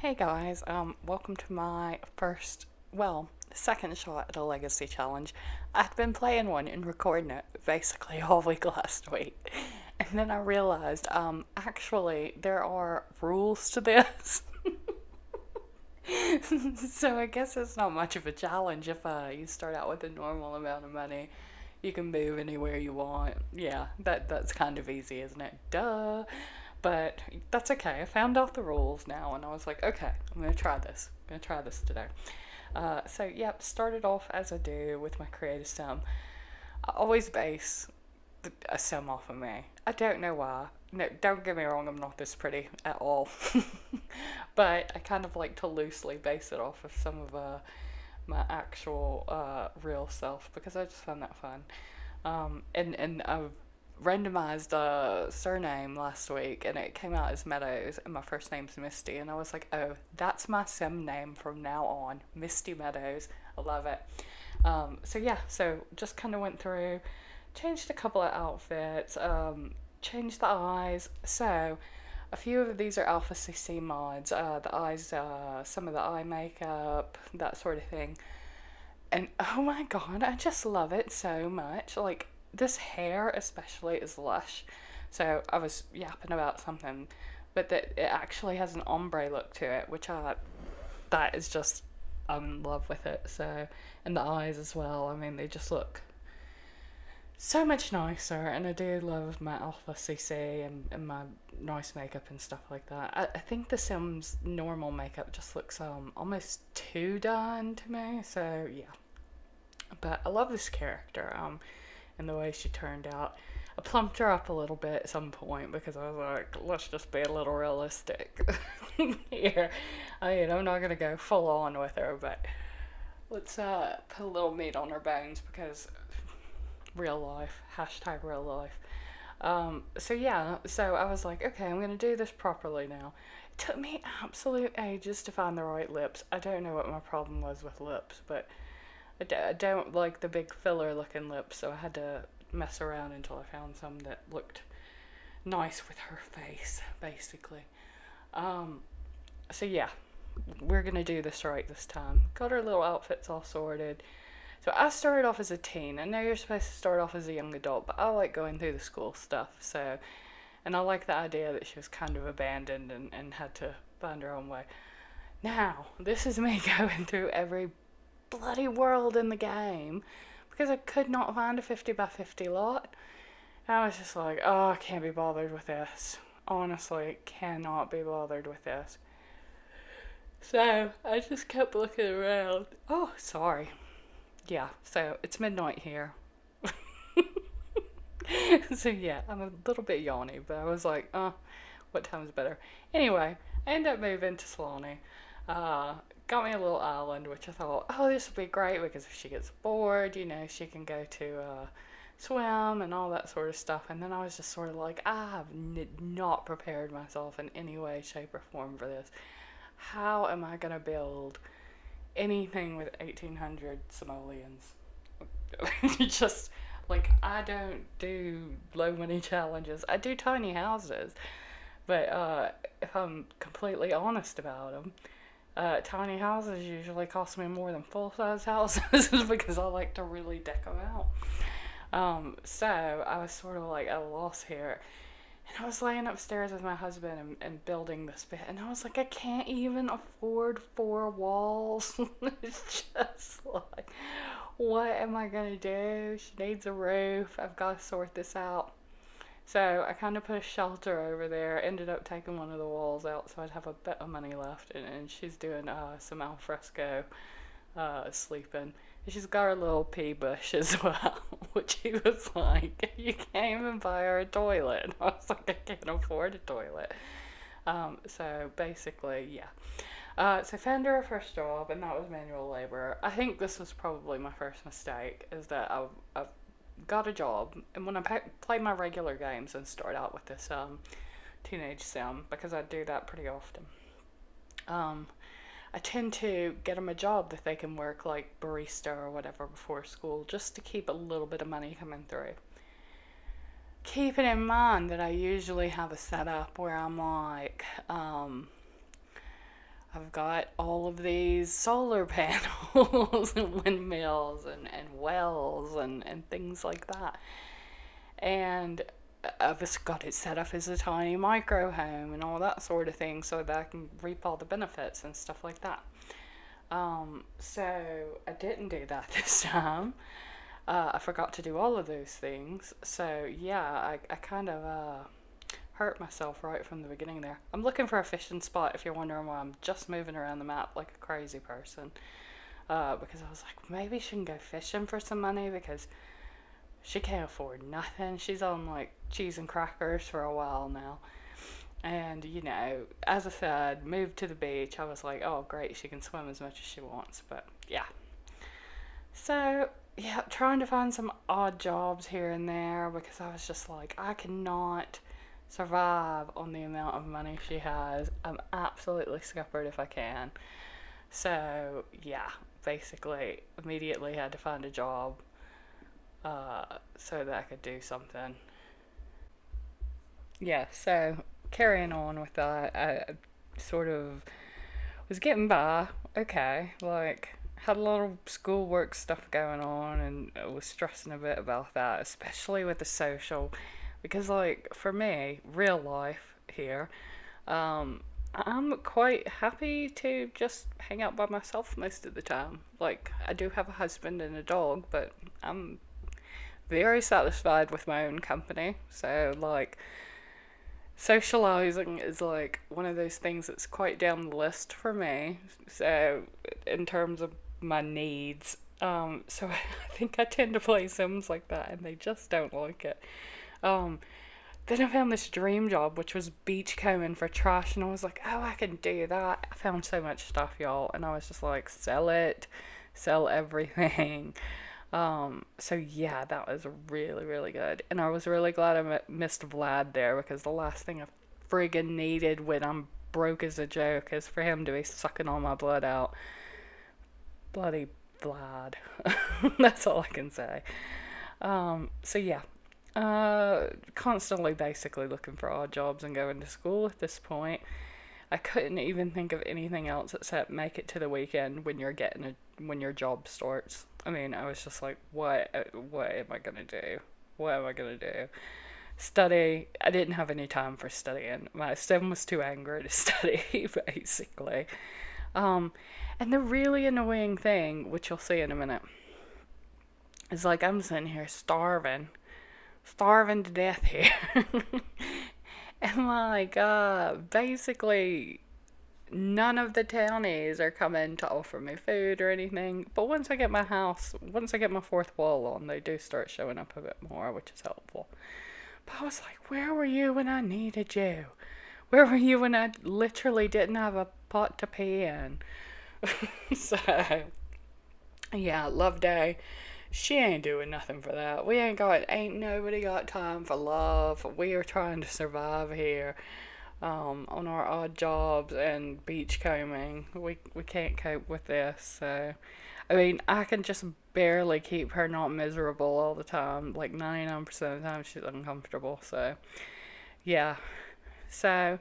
Hey guys, welcome to my second shot at a legacy challenge. I'd been playing one and recording it basically all week last week. And then I realized, actually, there are rules to this. So I guess it's not much of a challenge if you start out with a normal amount of money. You can move anywhere you want. Yeah, that's kind of easy, isn't it? Duh. But that's okay. I found out the rules now, and I was like, okay, I'm gonna try this. I'm gonna try this today. Yep, started off as I do with my creative sim. I always base a sim off of me. I don't know why. No, don't get me wrong, I'm not this pretty at all. But I kind of like to loosely base it off of some of my actual real self because I just found that fun. And I've randomized a surname last week and it came out as Meadows and my first name's Misty and I was like, oh, that's my sim name from now on, Misty Meadows. I love it. So just kind of went through, changed a couple of outfits, changed the eyes. So a few of these are Alpha CC mods. The eyes, some of the eye makeup, that sort of thing. And oh my god, I just love it so much. Like, this hair, especially, is lush. So I was yapping about something, but that it actually has an ombre look to it, that is just, I'm in love with it. So, and the eyes as well. I mean, they just look so much nicer. And I do love my Alpha CC and my nice makeup and stuff like that. I think the Sims normal makeup just looks almost too done to me. So yeah, but I love this character, and the way she turned out. I plumped her up a little bit at some point because I was like, let's just be a little realistic here. I mean, I'm not gonna go full on with her, but let's put a little meat on her bones because real life, hashtag real life. So I was like, okay, I'm gonna do this properly now. It took me absolute ages to find the right lips. I don't know what my problem was with lips, but I don't like the big filler looking lips, so I had to mess around until I found some that looked nice with her face, basically. Um, so we're gonna do this right this time. Got her little outfits all sorted. So I started off as a teen. I know you're supposed to start off as a young adult, but I like going through the school stuff. And I like the idea that she was kind of abandoned and had to find her own way. Now, this is me going through every bloody world in the game because I could not find a 50 by 50 lot. And I was just like, oh, I can't be bothered with this. Honestly, cannot be bothered with this. So I just kept looking around. Oh, sorry. Yeah, so it's midnight here. So yeah, I'm a little bit yawny, but I was like, what time is better? Anyway, I ended up moving to Saloni. Uh, got me a little island, which I thought, oh, this would be great because if she gets bored, she can go to swim and all that sort of stuff. And then I was just sort of like, I have not prepared myself in any way, shape, or form for this. How am I going to build anything with 1800 simoleons? Just like, I don't do low money challenges. I do tiny houses, but if I'm completely honest about them, tiny houses usually cost me more than full size houses because I like to really deck them out. So I was sort of like at a loss here. And I was laying upstairs with my husband and building this bit, and I was like, I can't even afford 4 walls. It's just like, what am I gonna do? She needs a roof. I've got to sort this out. So I kind of put a shelter over there. Ended up taking one of the walls out so I'd have a bit of money left. And she's doing some alfresco sleeping. And she's got her little pea bush as well, which he was like, you can't even buy her a toilet. And I was like, I can't afford a toilet. So basically, yeah. So I found her first job, and that was manual labor. I think this was probably my first mistake, is that I've got a job, and when I play my regular games and start out with this teenage sim, because I do that pretty often, um, I tend to get them a job that they can work like barista or whatever before school, just to keep a little bit of money coming through. Keeping in mind that I usually have a setup where I'm like, I've got all of these solar panels and windmills and wells and things like that. And I've just got it set up as a tiny micro home and all that sort of thing so that I can reap all the benefits and stuff like that. So I didn't do that this time. I forgot to do all of those things. So yeah, I kind of hurt myself right from the beginning there. I'm looking for a fishing spot if you're wondering why I'm just moving around the map like a crazy person. Because I was like, maybe she can go fishing for some money because she can't afford nothing. She's on like cheese and crackers for a while now. And, as I said, moved to the beach. I was like, oh, great, she can swim as much as she wants. But yeah. So, yeah, trying to find some odd jobs here and there because I was just like, I cannot survive on the amount of money she has. I'm absolutely scuppered if I can. So, yeah, basically, immediately had to find a job so that I could do something. Yeah, so carrying on with that, I sort of was getting by. Okay, like had a lot of schoolwork stuff going on, and I was stressing a bit about that, especially with the social, because like for me, real life here, I'm quite happy to just hang out by myself most of the time. Like I do have a husband and a dog, but I'm very satisfied with my own company. So like socializing is like one of those things that's quite down the list for me. So, in terms of my needs, so I think I tend to play Sims like that, and they just don't like it. Um, then I found this dream job, which was beachcombing for trash, and I was like, oh, I can do that. I found so much stuff, y'all, and I was just like, sell it, sell everything. So yeah, that was really, really good. And I was really glad I missed Vlad there because the last thing I friggin' needed when I'm broke as a joke is for him to be sucking all my blood out. Bloody Vlad. That's all I can say. So yeah. Constantly basically looking for odd jobs and going to school at this point. I couldn't even think of anything else except make it to the weekend when your job starts. I mean, I was just like, what am I gonna do? What am I gonna do? Study. I didn't have any time for studying. My stem was too angry to study, basically. Um, and the really annoying thing, which you'll see in a minute, is like I'm sitting here starving to death here. And like, basically, none of the townies are coming to offer me food or anything. But once I get my fourth wall on, they do start showing up a bit more, which is helpful. But I was like, where were you when I needed you? Where were you when I literally didn't have a pot to pee in? So, yeah, Love Day. She ain't doing nothing for that. Ain't nobody got time for love. We are trying to survive here on our odd jobs and beach combing. We can't cope with this. So, I mean, I can just barely keep her not miserable all the time. Like 99% of the time, she's uncomfortable. So, yeah. So,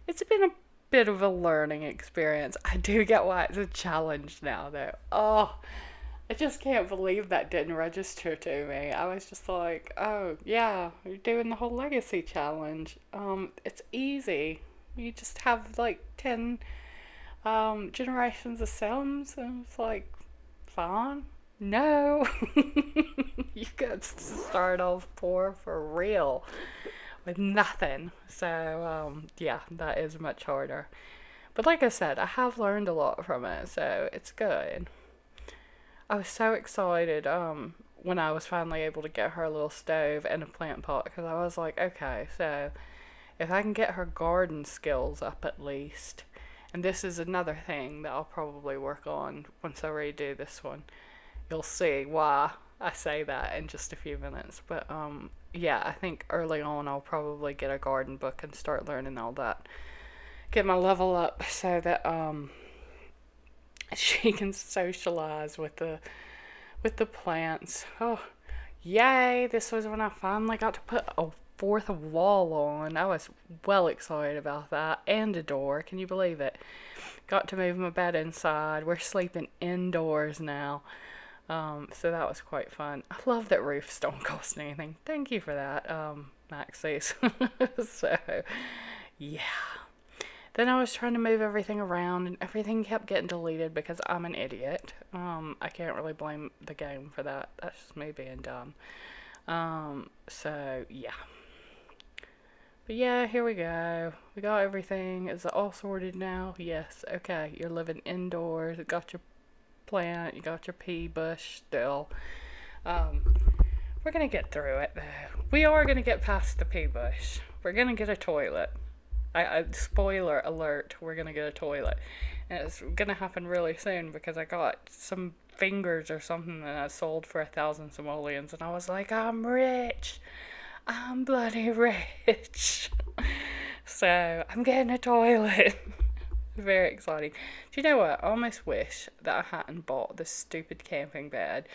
it's been a bit of a learning experience. I do get why it's a challenge now, though. Oh, I just can't believe that didn't register to me. I was just like, oh, yeah, you're doing the whole legacy challenge. It's easy. You just have like 10 generations of Sims, and it's like, fine. No. You got to start off poor for real with nothing. So, yeah, that is much harder. But like I said, I have learned a lot from it, so it's good. I was so excited when I was finally able to get her a little stove and a plant pot because I was like, okay, so if I can get her garden skills up at least, and this is another thing that I'll probably work on once I redo this one. You'll see why I say that in just a few minutes. But yeah, I think early on I'll probably get a garden book and start learning all that. Get my level up so that she can socialize with the plants. Oh, yay! This was when I finally got to put a fourth wall on. I was well excited about that. And a door. Can you believe it? Got to move my bed inside. We're sleeping indoors now. So that was quite fun. I love that roofs don't cost anything. Thank you for that, Maxis. So, yeah. Then I was trying to move everything around and everything kept getting deleted because I'm an idiot. I can't really blame the game for that. That's just me being dumb. So yeah. But yeah, here we go. We got everything. Is it all sorted now? Yes. Okay. You're living indoors. You got your plant. You got your pea bush still. We're gonna get through it though. We are gonna get past the pea bush. We're gonna get a toilet. Spoiler alert, we're gonna get a toilet. And it's gonna happen really soon because I got some fingers or something that I sold for 1,000 simoleons and I was like, I'm rich. I'm bloody rich. So I'm getting a toilet. Very exciting. Do you know what? I almost wish that I hadn't bought this stupid camping bed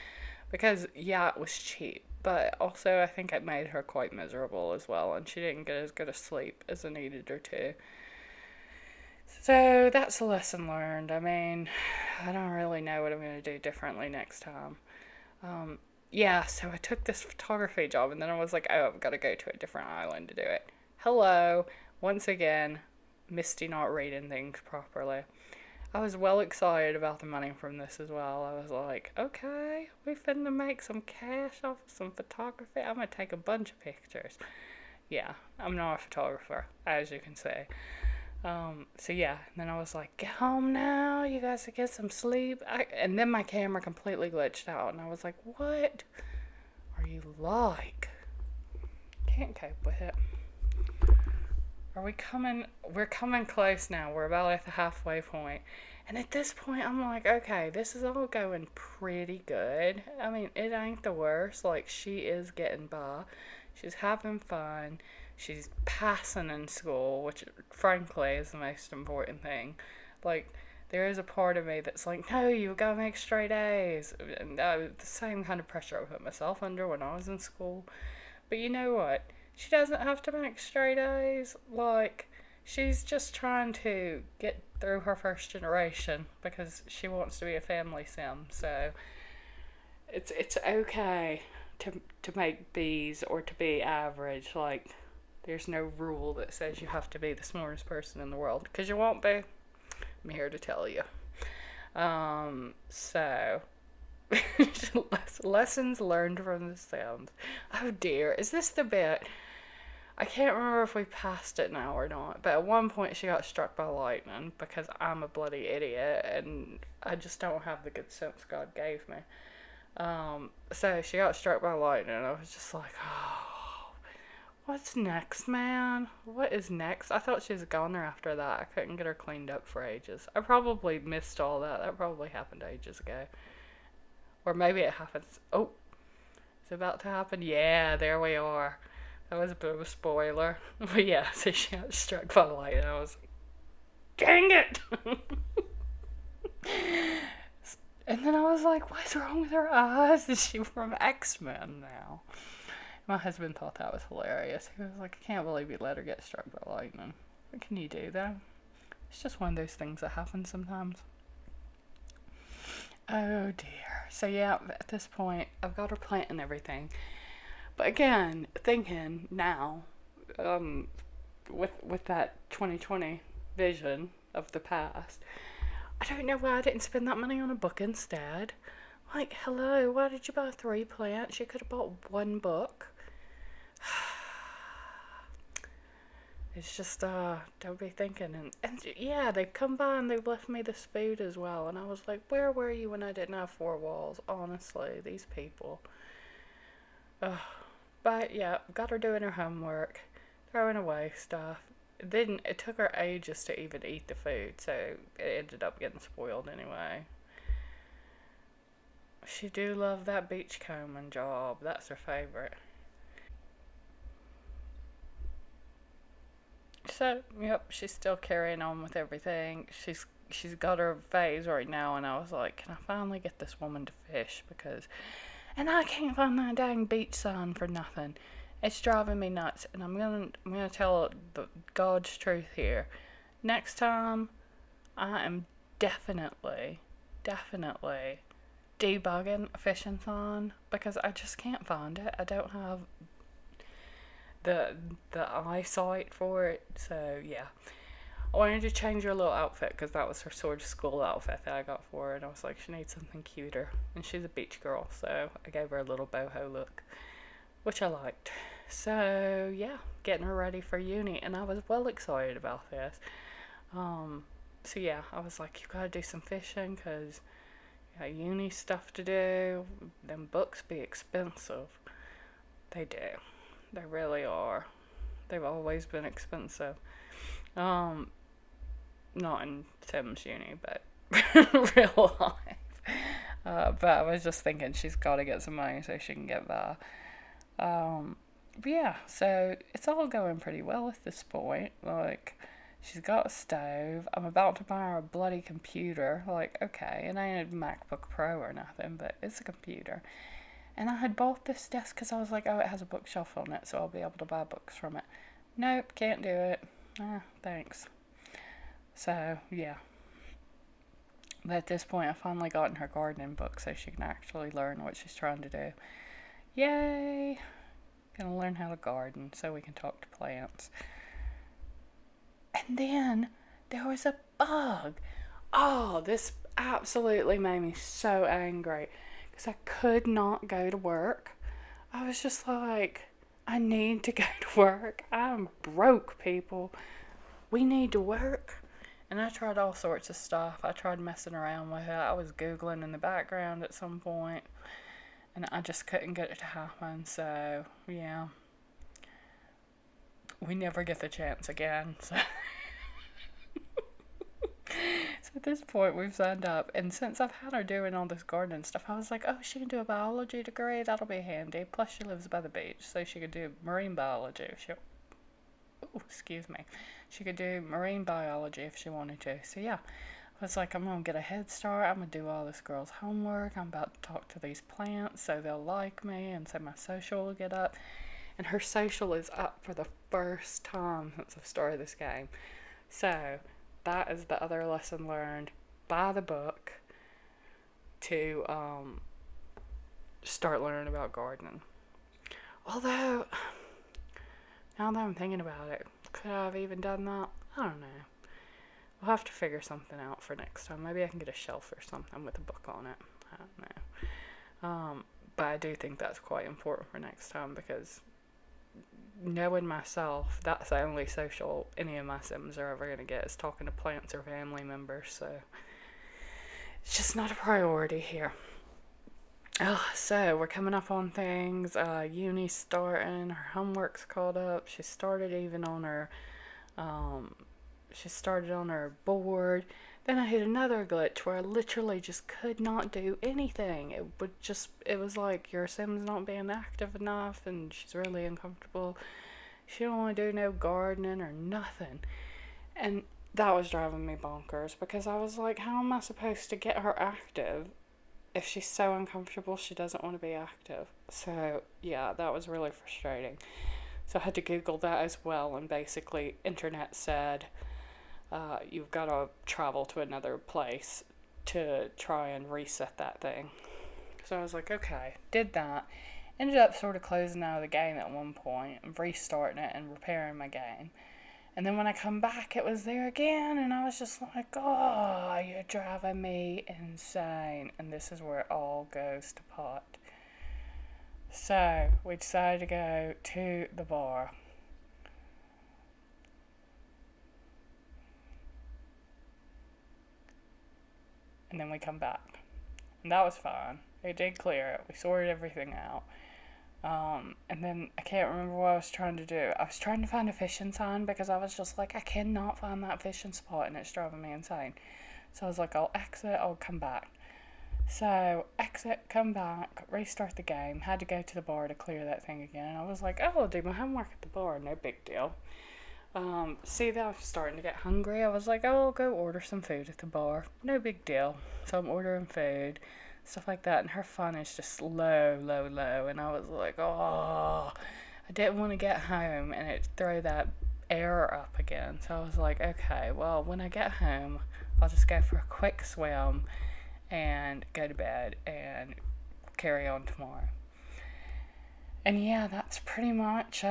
because yeah, it was cheap. But also, I think it made her quite miserable as well, and she didn't get as good a sleep as I needed her to. So that's a lesson learned. I mean, I don't really know what I'm going to do differently next time. Yeah, so I took this photography job, and then I was like, oh, I've got to go to a different island to do it. Hello, once again, Misty not reading things properly. I was well excited about the money from this as well. I was like, okay, we finna make some cash off of some photography. I'm gonna take a bunch of pictures. Yeah, I'm not a photographer, as you can see. So yeah, and then I was like, get home now, you guys can get some sleep. And then my camera completely glitched out, and I was like, what are you like? Can't cope with it. Are we coming? We're coming close now. We're about at the halfway point. And at this point, I'm like, okay, this is all going pretty good. I mean, it ain't the worst. Like, she is getting by. She's having fun. She's passing in school, which, frankly, is the most important thing. Like, there is a part of me that's like, no, you've got to make straight A's. And the same kind of pressure I put myself under when I was in school. But you know what? She doesn't have to make straight A's. Like, she's just trying to get through her first generation because she wants to be a family sim. So it's okay to make B's or to be average. Like, there's no rule that says you have to be the smartest person in the world because you won't be. I'm here to tell you. So lessons learned from the Sims. Oh dear, is this the bit? I can't remember if we passed it now or not, but at one point she got struck by lightning because I'm a bloody idiot and I just don't have the good sense God gave me. So she got struck by lightning and I was just like, oh, what's next, man? What is next? I thought she was a goner after that. I couldn't get her cleaned up for ages. I probably missed all that. That probably happened ages ago. Or maybe it happens. Oh, it's about to happen. Yeah, there we are. That was a bit of a spoiler. But yeah, so she got struck by lightning. I was like, dang it! And then I was like, what's wrong with her eyes? Is she from X-Men now? My husband thought that was hilarious. He was like, I can't believe you let her get struck by lightning. What can you do, though? It's just one of those things that happen sometimes. Oh, dear. So yeah, at this point, I've got her plant and everything. But again, thinking now, with that 2020 vision of the past, I don't know why I didn't spend that money on a book instead. Like, hello, why did you buy 3 plants? You could have bought 1 book. It's just, don't be thinking. And yeah, they've come by and they've left me this food as well. And I was like, where were you when I didn't have 4 walls? Honestly, these people. Ugh. But yeah, got her doing her homework, throwing away stuff. It took her ages to even eat the food, so it ended up getting spoiled anyway. She do love that beachcombing job. That's her favorite. So, yep, she's still carrying on with everything. She's got her phase right now, and I was like, can I finally get this woman to fish? And I can't find that dang beach sign for nothing. It's driving me nuts, and I'm gonna tell the God's truth here. Next time, I am definitely debugging a fishing sign because I just can't find it. I don't have the eyesight for it. So yeah, I wanted to change her little outfit because that was her sort of school outfit that I got for her, and I was like, she needs something cuter, and she's a beach girl, so I gave her a little boho look, which I liked. So yeah, getting her ready for uni, and I was well excited about this. Um, so yeah, I was like, you gotta do some fishing because you got uni stuff to do. Them books be expensive. They do. They really are. They've always been expensive. Um, Not in Tim's uni, but real life. But I was just thinking she's got to get some money so she can get by. But yeah, so it's all going pretty well at this point. Like, she's got a stove. I'm about to buy her a bloody computer. Like, okay, it ain't a MacBook Pro or nothing, but it's a computer. And I had bought this desk because I was like, oh, it has a bookshelf on it, so I'll be able to buy books from it. Nope, can't do it. Ah, thanks. So, yeah. But at this point, I finally gotten her gardening book so she can actually learn what she's trying to do. Yay! Gonna learn how to garden so we can talk to plants. And then there was a bug. Oh, this absolutely made me so angry because I could not go to work. I was just like, I need to go to work. I'm broke, people. We need to work. And I tried all sorts of stuff. I tried messing around with it. I was Googling in the background at some point, and I just couldn't get it to happen. So, yeah. We never get the chance again. So, so at this point, we've signed up. And since I've had her doing all this gardening stuff, I was like, oh, she can do a biology degree. That'll be handy. Plus, she lives by the beach, so she could do marine biology if she. Oh, excuse me. She could do marine biology if she wanted to. So yeah, I was like, I'm gonna get a head start. I'm gonna do all this girl's homework. I'm about to talk to these plants so they'll like me, and so my social will get up. And her social is up for the first time since I've started this game. So that is the other lesson learned. Buy the book to start learning about gardening. Although, now that I'm thinking about it, could I have even done that? I don't know. We'll have to figure something out for next time. Maybe I can get a shelf or something with a book on it. I don't know. But I do think that's quite important for next time because knowing myself, that's the only social any of my Sims are ever going to get is talking to plants or family members. So it's just not a priority here. Oh, so we're coming up on things. Uni's starting. Her homework's caught up. She started even on her. Um, she started on her board. Then I hit another glitch where I literally just could not do anything. It was like your Sim's not being active enough, and she's really uncomfortable. She don't want to do no gardening or nothing, and that was driving me bonkers because I was like, how am I supposed to get her active if she's so uncomfortable she doesn't want to be active? So yeah, that was really frustrating. So I had to Google that as well, and basically internet said you've got to travel to another place to try and reset that thing. So I was like, okay, did that. Ended up sort of closing out of the game at one point and restarting it and repairing my game. And then when I come back, it was there again, and I was just like, oh, you're driving me insane. And this is where it all goes to pot. So we decided to go to the bar. And then we come back. And that was fine. It did clear it. We sorted everything out. And then I can't remember what I was trying to do. I was trying to find a fishing sign because I was just like, I cannot find that fishing spot and it's driving me insane. So I was like, I'll exit, I'll come back. So, exit, come back, restart the game, had to go to the bar to clear that thing again. And I was like, oh, I'll do my homework at the bar, no big deal. See that I was starting to get hungry. I was like, oh, I'll go order some food at the bar, no big deal. So I'm ordering food, stuff like that, and her fun is just low. And I was like, oh, I didn't want to get home and it throw that error up again. So I was like, okay, well, when I get home, I'll just go for a quick swim and go to bed and carry on tomorrow. And yeah, that's pretty much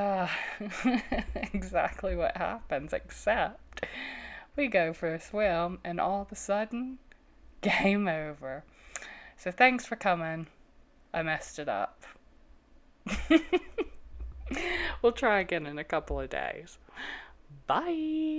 exactly what happens, except we go for a swim and all of a sudden, game over. So thanks for coming. I messed it up. We'll try again in a couple of days. Bye.